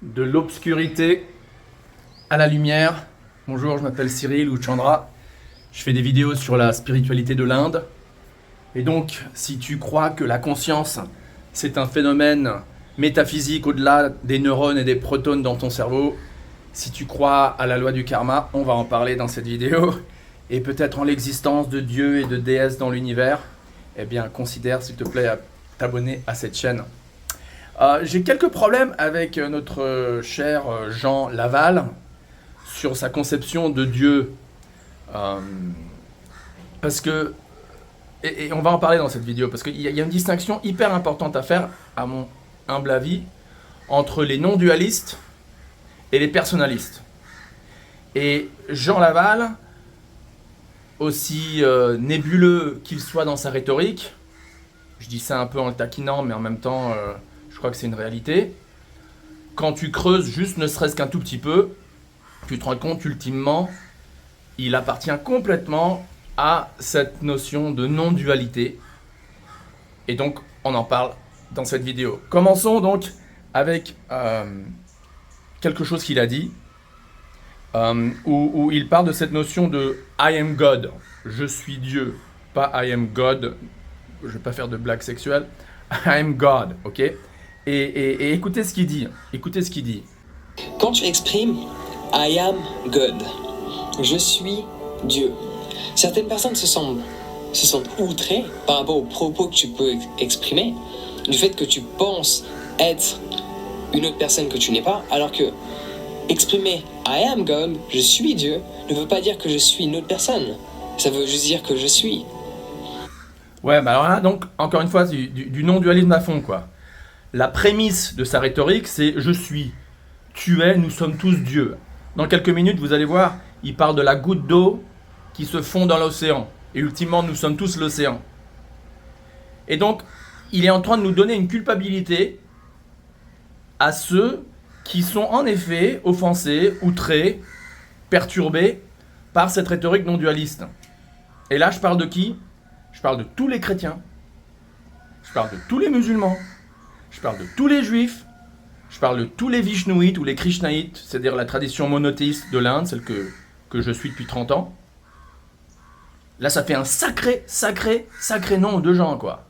De l'obscurité à la lumière. Bonjour, je m'appelle Cyril ou Chandra. Je fais des vidéos sur la spiritualité de l'Inde. Et donc, si tu crois que la conscience, c'est un phénomène métaphysique au-delà des neurones et des protones dans ton cerveau, si tu crois à la loi du karma, on va en parler dans cette vidéo, et peut-être en l'existence de Dieu et de déesses dans l'univers, eh bien, considère s'il te plaît à t'abonner à cette chaîne. J'ai quelques problèmes avec notre cher Jean Laval sur sa conception de Dieu. Parce que, et on va en parler dans cette vidéo, parce qu'il y a une distinction hyper importante à faire, à mon humble avis, entre les non-dualistes et les personnalistes. Et Jean Laval, aussi nébuleux qu'il soit dans sa rhétorique, je dis ça un peu en le taquinant, mais en même temps, je crois que c'est une réalité. Quand tu creuses juste ne serait-ce qu'un tout petit peu, tu te rends compte ultimement, il appartient complètement à cette notion de non-dualité. Et donc, on en parle dans cette vidéo. Commençons donc avec quelque chose qu'il a dit, où il parle de cette notion de « I am God », je suis Dieu, pas « I am God », je ne vais pas faire de blague sexuelle, « I am God », ok ? Et écoutez ce qu'il dit. Écoutez ce qu'il dit. Quand tu exprimes I am God, je suis Dieu, certaines personnes se sentent outrées par rapport aux propos que tu peux exprimer, du fait que tu penses être une autre personne que tu n'es pas, alors que exprimer I am God, je suis Dieu, ne veut pas dire que je suis une autre personne. Ça veut juste dire que je suis. Ouais, bah alors là, donc, encore une fois, du non-dualisme à fond, quoi. La prémisse de sa rhétorique, c'est « je suis »,« tu es »,« nous sommes tous Dieu ». Dans quelques minutes, vous allez voir, il parle de la goutte d'eau qui se fond dans l'océan. Et ultimement, nous sommes tous l'océan. Et donc, il est en train de nous donner une culpabilité à ceux qui sont en effet offensés, outrés, perturbés par cette rhétorique non-dualiste. Et là, je parle de qui ? Je parle de tous les chrétiens. Je parle de tous les musulmans. Je parle de tous les juifs, je parle de tous les vishnouites ou les krishnaïtes, c'est-à-dire la tradition monothéiste de l'Inde, celle que je suis depuis 30 ans. Là, ça fait un sacré nom de gens, quoi.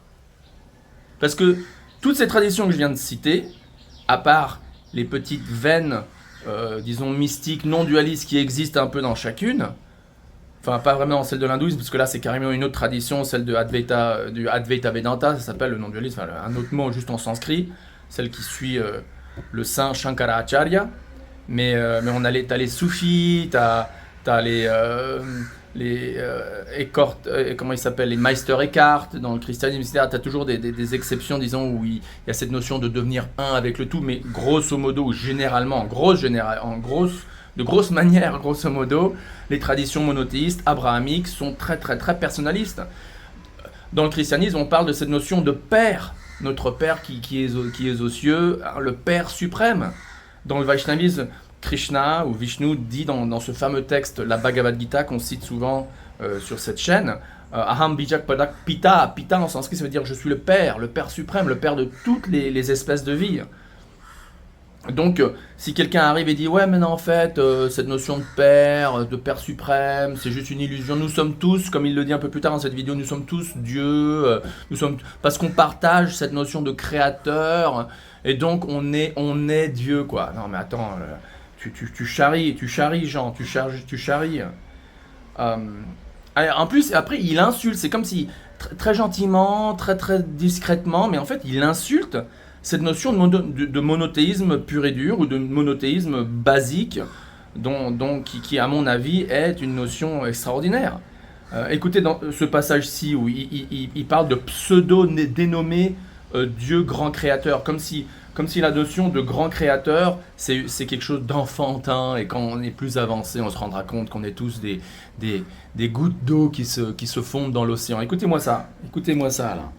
Parce que toutes ces traditions que je viens de citer, à part les petites veines, disons, mystiques, non-dualistes qui existent un peu dans chacune, enfin, pas vraiment dans celle de l'hindouisme, parce que là, c'est carrément une autre tradition, celle de Advaita, du Advaita Vedanta, ça s'appelle le non-dualisme, enfin, un autre mot juste en sanskrit, celle qui suit le saint Shankaracharya. Mais t'as les soufis, t'as les comment ils s'appellent, les Meister Eckhart dans le christianisme, etc. T'as toujours des exceptions, disons, où il y a cette notion de devenir un avec le tout, mais grosso modo, généralement, de grosse manière, grosso modo, les traditions monothéistes, abrahamiques, sont très personnalistes. Dans le christianisme, on parle de cette notion de Père, notre Père qui est aux cieux, le Père suprême. Dans le Vaishnavisme, Krishna ou Vishnu dit dans ce fameux texte, la Bhagavad Gita, qu'on cite souvent sur cette chaîne, Aham Bijak Padak Pita, Pita en sanskrit, ça veut dire je suis le Père suprême, le Père de toutes les espèces de vie. Donc, si quelqu'un arrive et dit « Ouais, mais non, en fait, cette notion de Père suprême, c'est juste une illusion. Nous sommes tous, comme il le dit un peu plus tard dans cette vidéo, nous sommes tous Dieu, parce qu'on partage cette notion de créateur, et donc on est Dieu, quoi. » Non, mais attends, tu charries, Jean, tu charries. En plus, après, il insulte, c'est comme si, très gentiment, très discrètement, mais en fait, il insulte cette notion de monothéisme pur et dur, ou de monothéisme basique, qui, à mon avis, est une notion extraordinaire. Écoutez dans ce passage-ci où il parle de pseudo-dénommé Dieu grand créateur, comme si la notion de grand créateur, c'est quelque chose d'enfantin, et quand on est plus avancé, on se rendra compte qu'on est tous des gouttes d'eau qui se fondent dans l'océan. Écoutez-moi ça, là.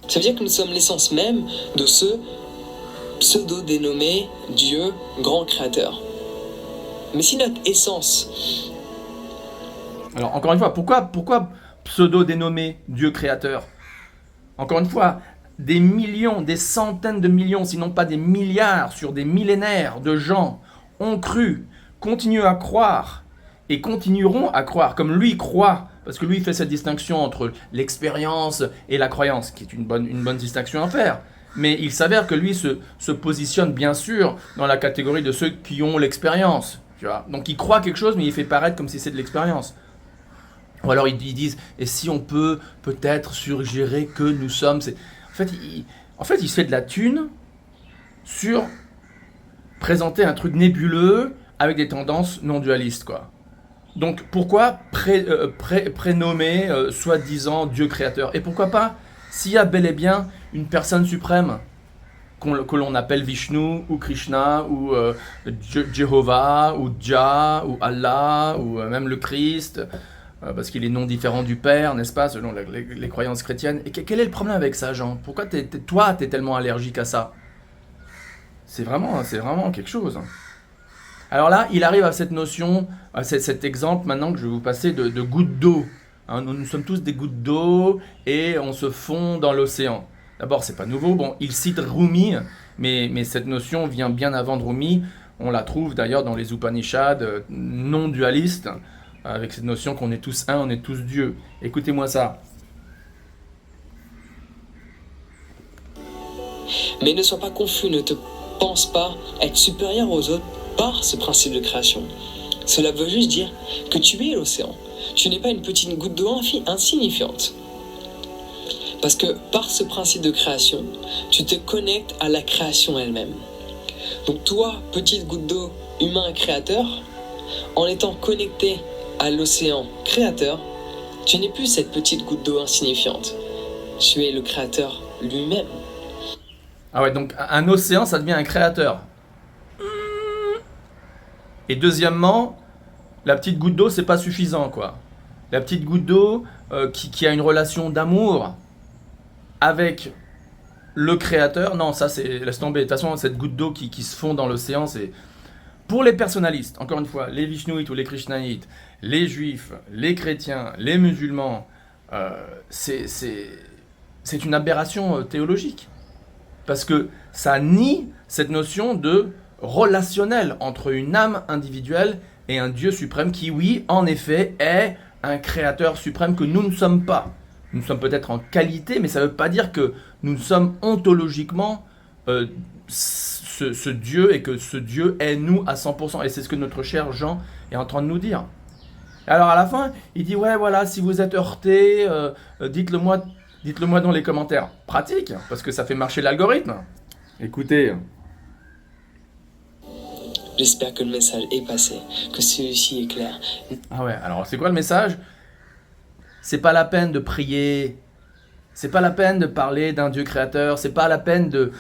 Ça veut dire que nous sommes l'essence même de ce pseudo-dénommé Dieu grand créateur. Mais si notre essence... Alors, encore une fois, pourquoi pseudo-dénommé Dieu créateur ? Encore une fois, des millions, des centaines de millions, sinon pas des milliards, sur des millénaires de gens ont cru, continuent à croire et continueront à croire, comme lui croit, parce que lui fait cette distinction entre l'expérience et la croyance, qui est une bonne distinction à faire. Mais il s'avère que lui se positionne bien sûr dans la catégorie de ceux qui ont l'expérience. Tu vois. Donc il croit quelque chose, mais il fait paraître comme si c'est de l'expérience. Ou alors ils disent, et si on peut peut-être suggérer que nous sommes... En fait, il se fait de la thune sur présenter un truc nébuleux avec des tendances non dualistes, quoi. Donc pourquoi prénommer soi-disant Dieu créateur? Et pourquoi pas, s'il y a bel et bien une personne suprême que l'on appelle Vishnu ou Krishna ou Jéhovah ou Jah ou Allah ou même le Christ, parce qu'il est non différent du Père, n'est-ce pas, selon les croyances chrétiennes. Et quel est le problème avec ça, Jean? Pourquoi toi, t'es tellement allergique à ça? C'est vraiment quelque chose. Alors là, il arrive à cette notion, à cet exemple maintenant que je vais vous passer de gouttes d'eau. Hein, nous sommes tous des gouttes d'eau et on se fond dans l'océan. D'abord, c'est pas nouveau. Bon, il cite Rumi, mais cette notion vient bien avant de Rumi. On la trouve d'ailleurs dans les Upanishads non dualistes, avec cette notion qu'on est tous un, on est tous Dieu. Écoutez-moi ça. Mais ne sois pas confus, ne te pense pas être supérieur aux autres par ce principe de création. Cela veut juste dire que tu es l'océan. Tu n'es pas une petite goutte d'eau insignifiante. Parce que par ce principe de création, tu te connectes à la création elle-même. Donc toi, petite goutte d'eau, humain créateur, en étant connecté à l'océan créateur, tu n'es plus cette petite goutte d'eau insignifiante. Tu es le créateur lui-même. Ah ouais, donc un océan, ça devient un créateur. Et deuxièmement, la petite goutte d'eau, c'est pas suffisant, quoi. La petite goutte d'eau qui a une relation d'amour avec le créateur, non, ça c'est, laisse tomber. De toute façon, cette goutte d'eau qui se fond dans l'océan, c'est... Pour les personnalistes, encore une fois, les Vishnuites ou les Krishnaïtes, les Juifs, les chrétiens, les musulmans, c'est une aberration théologique. Parce que ça nie cette notion de relationnel entre une âme individuelle et un Dieu suprême qui, oui, en effet, est un créateur suprême que nous ne sommes pas. Nous sommes peut-être en qualité, mais ça ne veut pas dire que nous sommes ontologiquement ce Dieu et que ce Dieu est nous à 100%. Et c'est ce que notre cher Jean est en train de nous dire. Alors à la fin, il dit, ouais, voilà, si vous êtes heurté, dites-le moi dans les commentaires. Pratique, parce que ça fait marcher l'algorithme. Écoutez. J'espère que le message est passé, que celui-ci est clair. Ah ouais, alors c'est quoi le message? C'est pas la peine de prier, c'est pas la peine de parler d'un Dieu créateur, c'est pas la peine de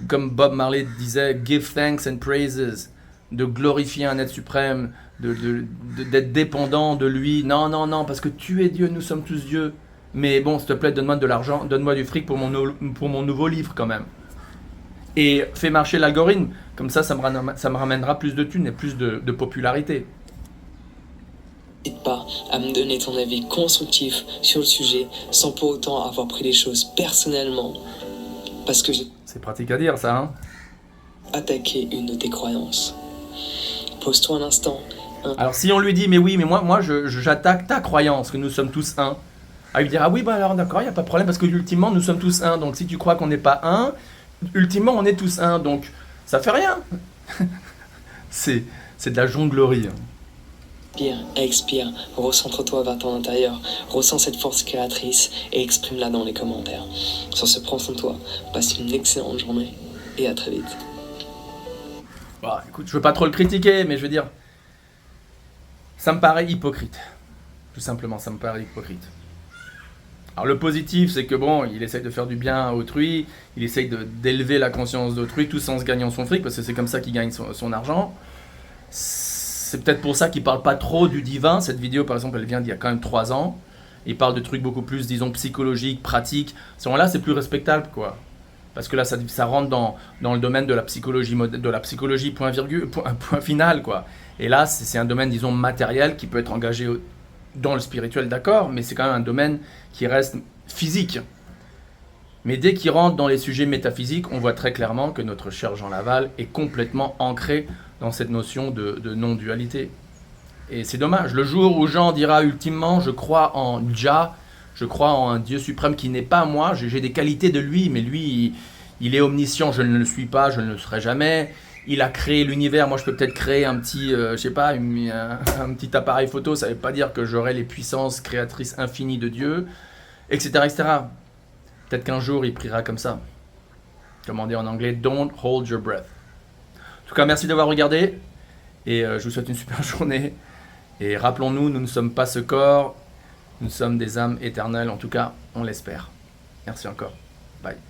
comme Bob Marley disait, give thanks and praises, de glorifier un être suprême, d'être dépendant de lui. Non, parce que tu es Dieu, nous sommes tous Dieu. Mais bon, s'il te plaît, donne-moi de l'argent, donne-moi du fric pour mon nouveau livre quand même. Et fais marcher l'algorithme, comme ça me ramènera plus de thunes et plus de popularité. N'hésite pas à me donner ton avis constructif sur le sujet sans pour autant avoir pris les choses personnellement. Parce que j'ai pratique à dire ça, hein. Attaqué une de tes croyances. Pose-toi un instant. Alors si on lui dit, mais oui, mais moi j'attaque ta croyance que nous sommes tous un. Ah, il dira, ah oui, bah alors d'accord, il n'y a pas de problème parce que ultimement nous sommes tous un. Donc si tu crois qu'on n'est pas un, ultimement on est tous un. Donc ça fait rien. c'est de la jonglerie. Inspire, expire, recentre-toi vers ton intérieur, ressens cette force créatrice et exprime-la dans les commentaires. Sur ce, prends soin de toi, passe une excellente journée et à très vite. Bah, écoute, je veux pas trop le critiquer, mais je veux dire, ça me paraît hypocrite. Tout simplement, ça me paraît hypocrite. Alors le positif, c'est que bon, il essaye de faire du bien à autrui, il essaye d'élever la conscience d'autrui, tout en se gagnant son fric, parce que c'est comme ça qu'il gagne son argent. C'est peut-être pour ça qu'il parle pas trop du divin. Cette vidéo, par exemple, elle vient d'il y a quand même 3 ans. Il parle de trucs beaucoup plus, disons, psychologiques, pratiques. À ce moment-là, c'est plus respectable, quoi. Parce que là, ça rentre dans le domaine de la psychologie point final, quoi. Et là, c'est un domaine, disons, matériel qui peut être engagé dans le spirituel, d'accord, mais c'est quand même un domaine qui reste physique. Mais dès qu'il rentre dans les sujets métaphysiques, on voit très clairement que notre cher Jean Laval est complètement ancré dans cette notion de non-dualité. Et c'est dommage. Le jour où Jean dira ultimement, je crois en Jah, je crois en un Dieu suprême qui n'est pas moi, j'ai des qualités de lui, mais lui, il est omniscient, je ne le suis pas, je ne le serai jamais. Il a créé l'univers, moi je peux peut-être créer un petit, je sais pas, un petit appareil photo, ça ne veut pas dire que j'aurai les puissances créatrices infinies de Dieu, etc. etc. Peut-être qu'un jour il priera comme ça. Comme on dit en anglais, don't hold your breath. En tout cas, merci d'avoir regardé et je vous souhaite une super journée. Et rappelons-nous, nous ne sommes pas ce corps, nous sommes des âmes éternelles, en tout cas, on l'espère. Merci encore. Bye.